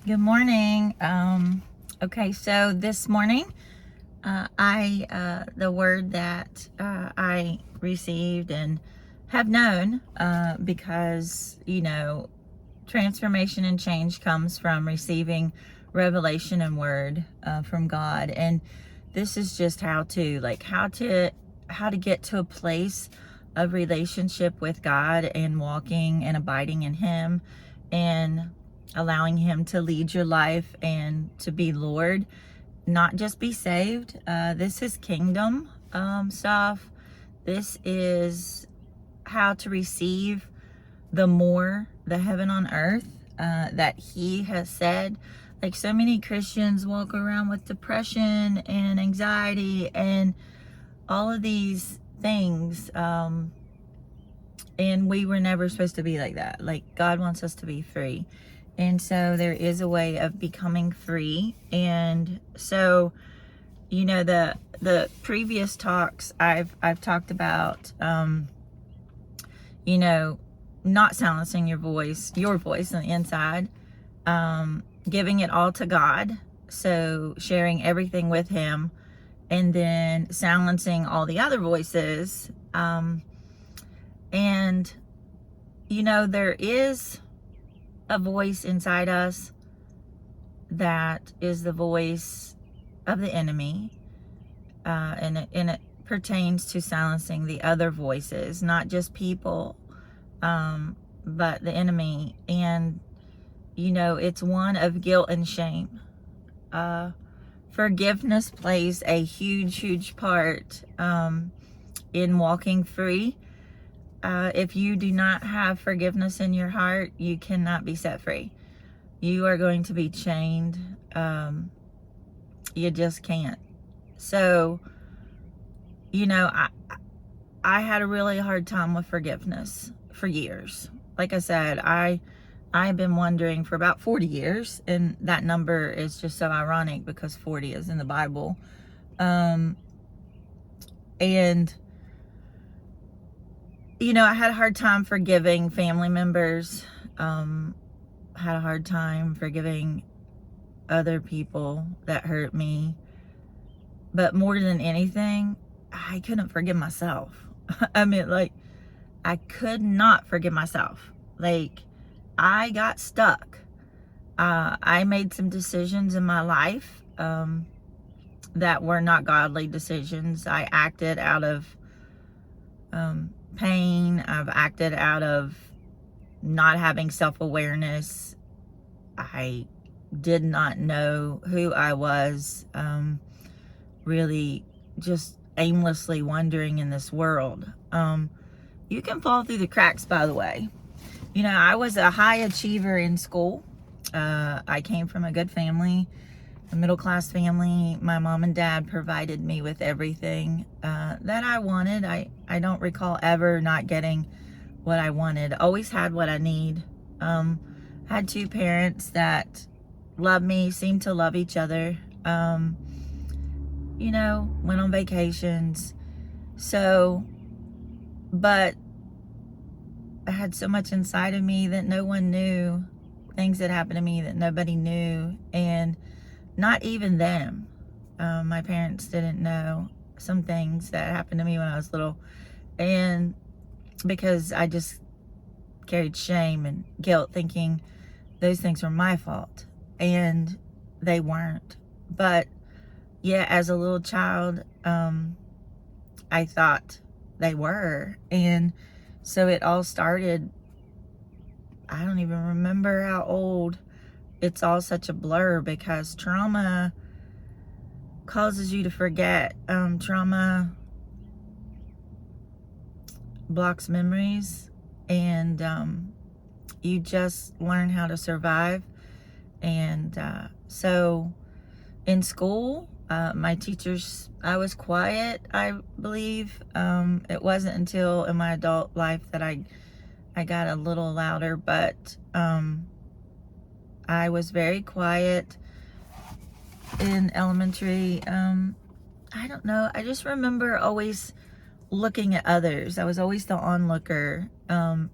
Good morning. Okay, so this morning, the word that I received and have known, because, transformation and change comes from receiving revelation and word from God. And this is just how to get to a place of relationship with God and walking and abiding in Him and allowing Him to lead your life and to be Lord, not just be saved. This is kingdom stuff. This is how to receive the heaven on earth that He has said. Like, so many Christians walk around with depression and anxiety and all of these things. And we were never supposed to be like that. Like, God wants us to be free. And so there is a way of becoming free. And so, the previous talks I've talked about, not silencing your voice on the inside, giving it all to God. So sharing everything with Him, and then silencing all the other voices. And, there is a voice inside us that is the voice of the enemy. And it pertains to silencing the other voices, not just people, but the enemy. And, it's one of guilt and shame. Forgiveness plays a huge part in walking free. If you do not have forgiveness in your heart, you cannot be set free. You are going to be chained. You just can't. So, I had a really hard time with forgiveness for years. Like I said, I've been wondering for about 40 years, and that number is just so ironic because 40 is in the Bible. And I had a hard time forgiving family members. Had a hard time forgiving other people that hurt me. But more than anything, I couldn't forgive myself. I mean, I could not forgive myself. I got stuck. I made some decisions in my life that were not godly decisions. I acted out of pain. I've acted out of not having self-awareness. I did not know who I was, really just aimlessly wandering in this world. You can fall through the cracks, by the way. I was a high achiever in school. I came from a good family, a middle-class family. My mom and dad provided me with everything that I wanted. I don't recall ever not getting what I wanted. Always had what I need. Had two parents that loved me, seemed to love each other. Went on vacations. So, but I had so much inside of me that no one knew. Things that happened to me that nobody knew, and not even them. My parents didn't know some things that happened to me when I was little, and because I just carried shame and guilt, thinking those things were my fault, and they weren't. But yeah, as a little child, I thought they were. And so it all started, I don't even remember how old. It's all such a blur because trauma causes you to forget. Trauma blocks memories, and you just learn how to survive. And so in school, my teachers, I was quiet, I believe. It wasn't until in my adult life that I got a little louder, but I was very quiet in elementary. I don't know. I just remember always looking at others. I was always the onlooker.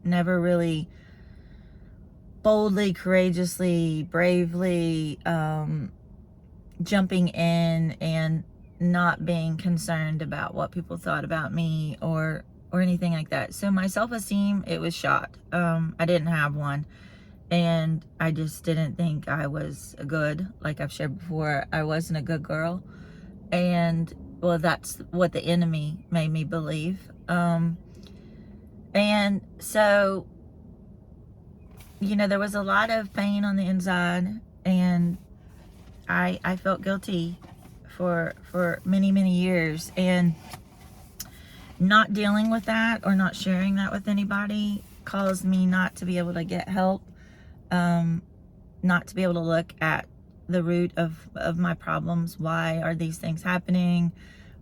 Never really boldly, courageously, bravely jumping in and not being concerned about what people thought about me or anything like that. So my self-esteem, it was shot. I didn't have one, and I just didn't think I was good. Like I've shared before, I wasn't a good girl, and well, that's what the enemy made me believe. And so, you know, there was a lot of pain on the inside, and I felt guilty for many, many years, and not dealing with that or not sharing that with anybody caused me not to be able to get help, not to be able to look at the root of my problems. Why are these things happening?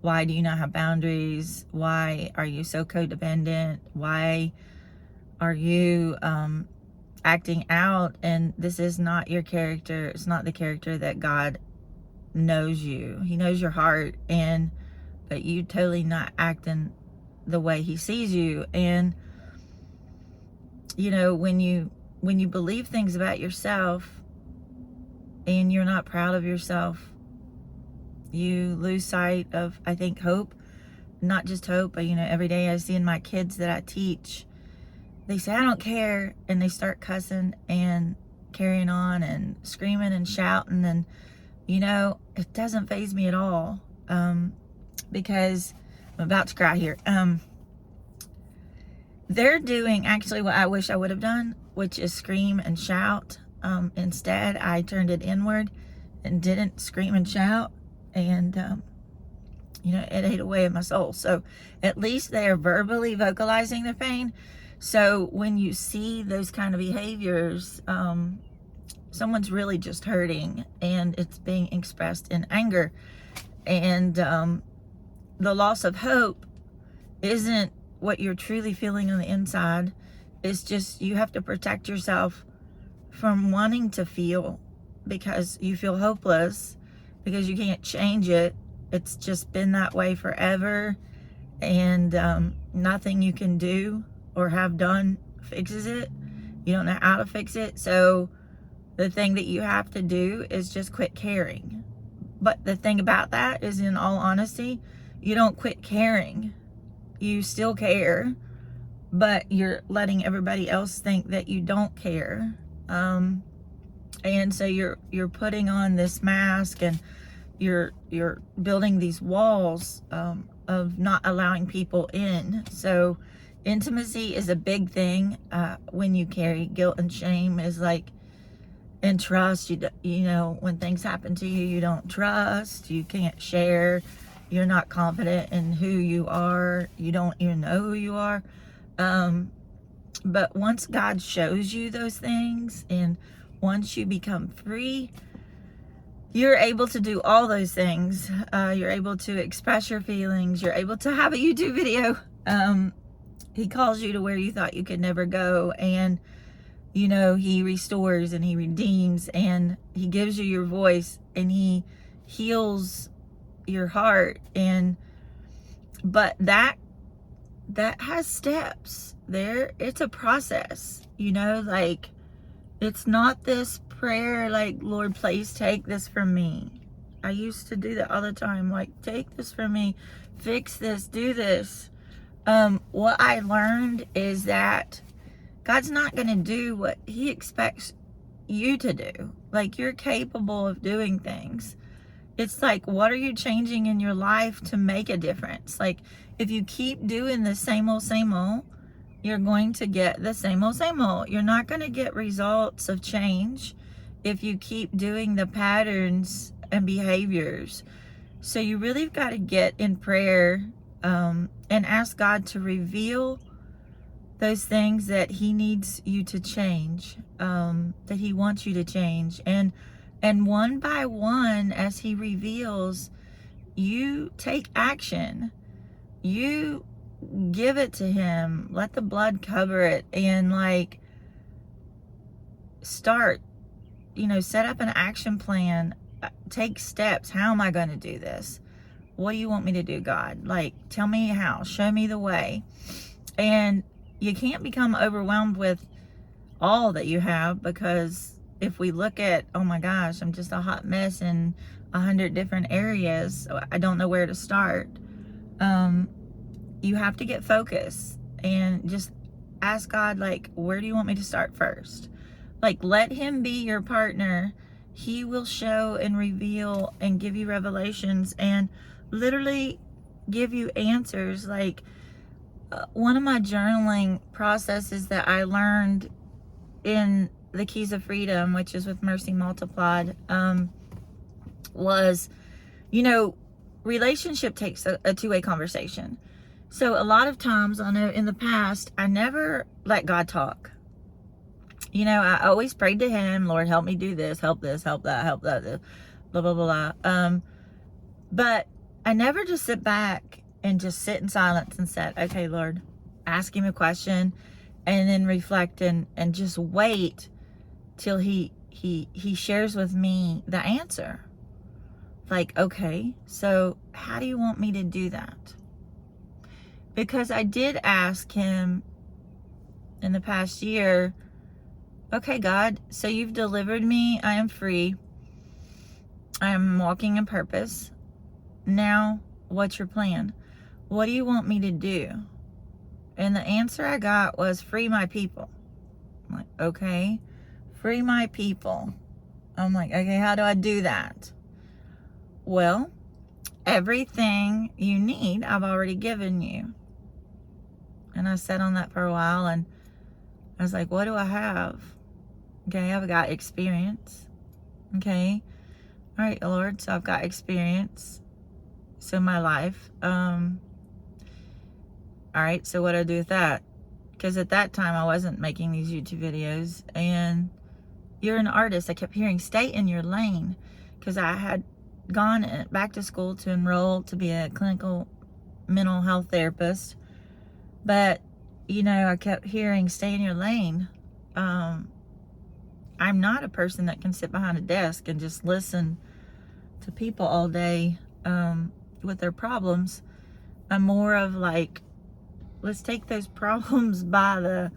Why do you not have boundaries? Why are you so codependent? Why are you acting out? And this is not your character. It's not the character that God knows you. He knows your heart, but you totally not acting the way he sees you. And you know, when you believe things about yourself and you're not proud of yourself, you lose sight of, I think, hope. Not just hope, but you know, every day I see in my kids that I teach, they say, I don't care, and they start cussing and carrying on and screaming and shouting, and you know, it doesn't faze me at all, because I'm about to cry here. They're doing actually what I wish I would have done, which is scream and shout. Instead, I turned it inward and didn't scream and shout, and you know, it ate away at my soul. So at least they are verbally vocalizing their pain. So when you see those kind of behaviors, someone's really just hurting, and it's being expressed in anger. And the loss of hope isn't what you're truly feeling on the inside. It's just you have to protect yourself from wanting to feel, because you feel hopeless, because you can't change it. It's just been that way forever, and nothing you can do or have done fixes it. You don't know how to fix it. So the thing that you have to do is just quit caring. But the thing about that is, in all honesty, you don't quit caring. You still care, but you're letting everybody else think that you don't care. And so you're putting on this mask, and you're building these walls of not allowing people in. So intimacy is a big thing when you carry guilt and shame. Is like, and trust. You know, when things happen to you, you don't trust. You can't share. You're not confident in who you are. You don't even know who you are. But once God shows you those things, and once you become free, you're able to do all those things. You're able to express your feelings. You're able to have a YouTube video. He calls you to where you thought you could never go. And, you know, he restores and he redeems, and he gives you your voice, and he heals your heart. But that has steps there. It's a process, you know, like, it's not this prayer like, Lord, please take this from me. I used to do that all the time, like, take this from me, fix this, do this. What I learned is that God's not going to do what he expects you to do. Like, you're capable of doing things. It's like, what are you changing in your life to make a difference? Like, if you keep doing the same old, you're going to get the same old. You're not going to get results of change if you keep doing the patterns and behaviors. So you really got to get in prayer and ask God to reveal those things that he needs you to change, that he wants you to change. And one by one, as he reveals, you take action. You give it to him. Let the blood cover it, and like, start, you know, set up an action plan. Take steps. How am I going to do this? What do you want me to do, God? Like, tell me how. Show me the way. And you can't become overwhelmed with all that you have, because if we look at, oh my gosh, I'm just a hot mess in 100 different areas, so I don't know where to start. You have to get focused and just ask God, like, where do you want me to start first? Like, let him be your partner. He will show and reveal and give you revelations and literally give you answers. Like, one of my journaling processes that I learned in the Keys of Freedom, which is with Mercy Multiplied, was, relationship takes a two-way conversation. So a lot of times, I know in the past, I never let God talk. I always prayed to him, Lord, help me do this, help that, help that, blah, blah, blah, blah. But I never just sit back and just sit in silence and said, okay, Lord, ask him a question and then reflect and just wait till he shares with me the answer. Like, okay, so how do you want me to do that? Because I did ask him in the past year, okay, God, so you've delivered me. I am free. I am walking in purpose. Now, what's your plan? What do you want me to do? And the answer I got was free my people. I'm like, okay, free my people. I'm like, okay, how do I do that? Well, everything you need, I've already given you. And I sat on that for a while and I was like, what do I have? Okay, I've got experience. Okay. All right, Lord, so I've got experience. So my life. All right, so what do I do with that? Because at that time I wasn't making these YouTube videos. And you're an artist. I kept hearing, stay in your lane. Because I had gone back to school to enroll to be a clinical mental health therapist. But, I kept hearing, stay in your lane. I'm not a person that can sit behind a desk and just listen to people all day with their problems. I'm more of like, let's take those problems by the,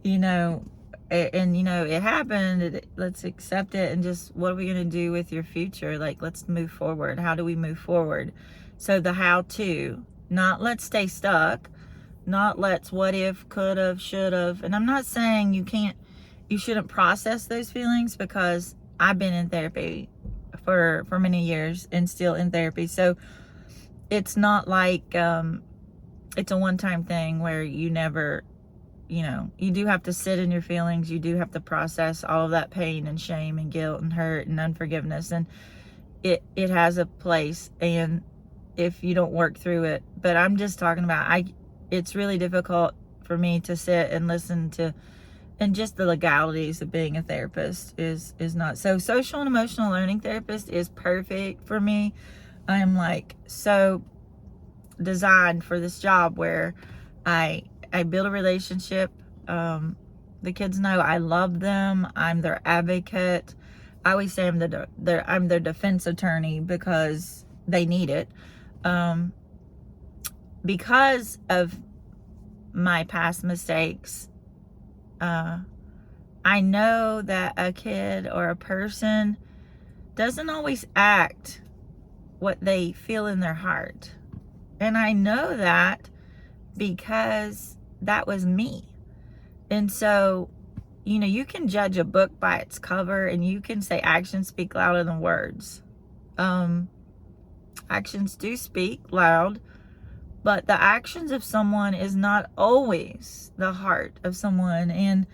it happened. Let's accept it and just, what are we going to do with your future? Like, let's move forward. How do we move forward? So the how to, not let's stay stuck, not let's what if, could have, should have. And I'm not saying you shouldn't process those feelings, because I've been in therapy for many years and still in therapy. So it's not like it's a one-time thing where you never, you do have to sit in your feelings. You do have to process all of that pain and shame and guilt and hurt and unforgiveness. And it has a place. And if you don't work through it, but I'm just talking about, it's really difficult for me to sit and listen to, and just the legalities of being a therapist is not. So social and emotional learning therapist is perfect for me. I'm like so designed for this job where I build a relationship. The kids know I love them. I'm their advocate. I always say I'm their defense attorney because they need it. Because of my past mistakes, I know that a kid or a person doesn't always act what they feel in their heart. And I know that because that was me. And so, you can judge a book by its cover, and you can say actions speak louder than words. Actions do speak loud, but the actions of someone is not always the heart of someone. And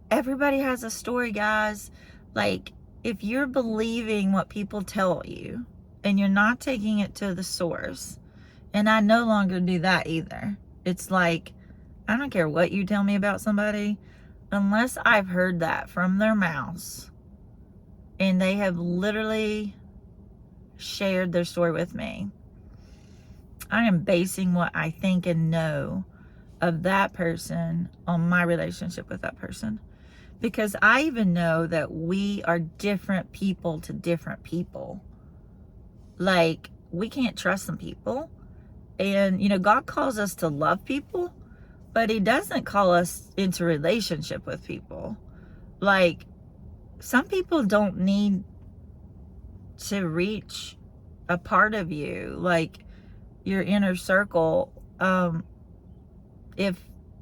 everybody has a story, guys. Like, if you're believing what people tell you and you're not taking it to the source, and I no longer do that either. It's like, I don't care what you tell me about somebody, unless I've heard that from their mouths and they have literally shared their story with me. I am basing what I think and know of that person on my relationship with that person. Because I even know that we are different people to different people. Like, we can't trust some people. And, God calls us to love people, but he doesn't call us into relationship with people. Like, some people don't need to reach a part of you, like your inner circle, if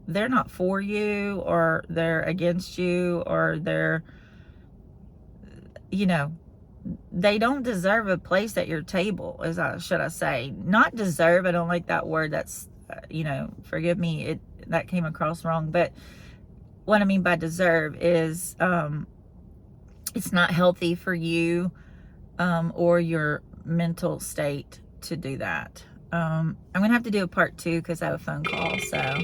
they're not for you, or they're against you, or they're, you know, they don't deserve a place at your table, should I say. Not deserve, I don't like that word. That's, you know, forgive me, that came across wrong. But what I mean by deserve is, it's not healthy for you, or your mental state to do that. I'm gonna have to do a part 2 because I have a phone call, so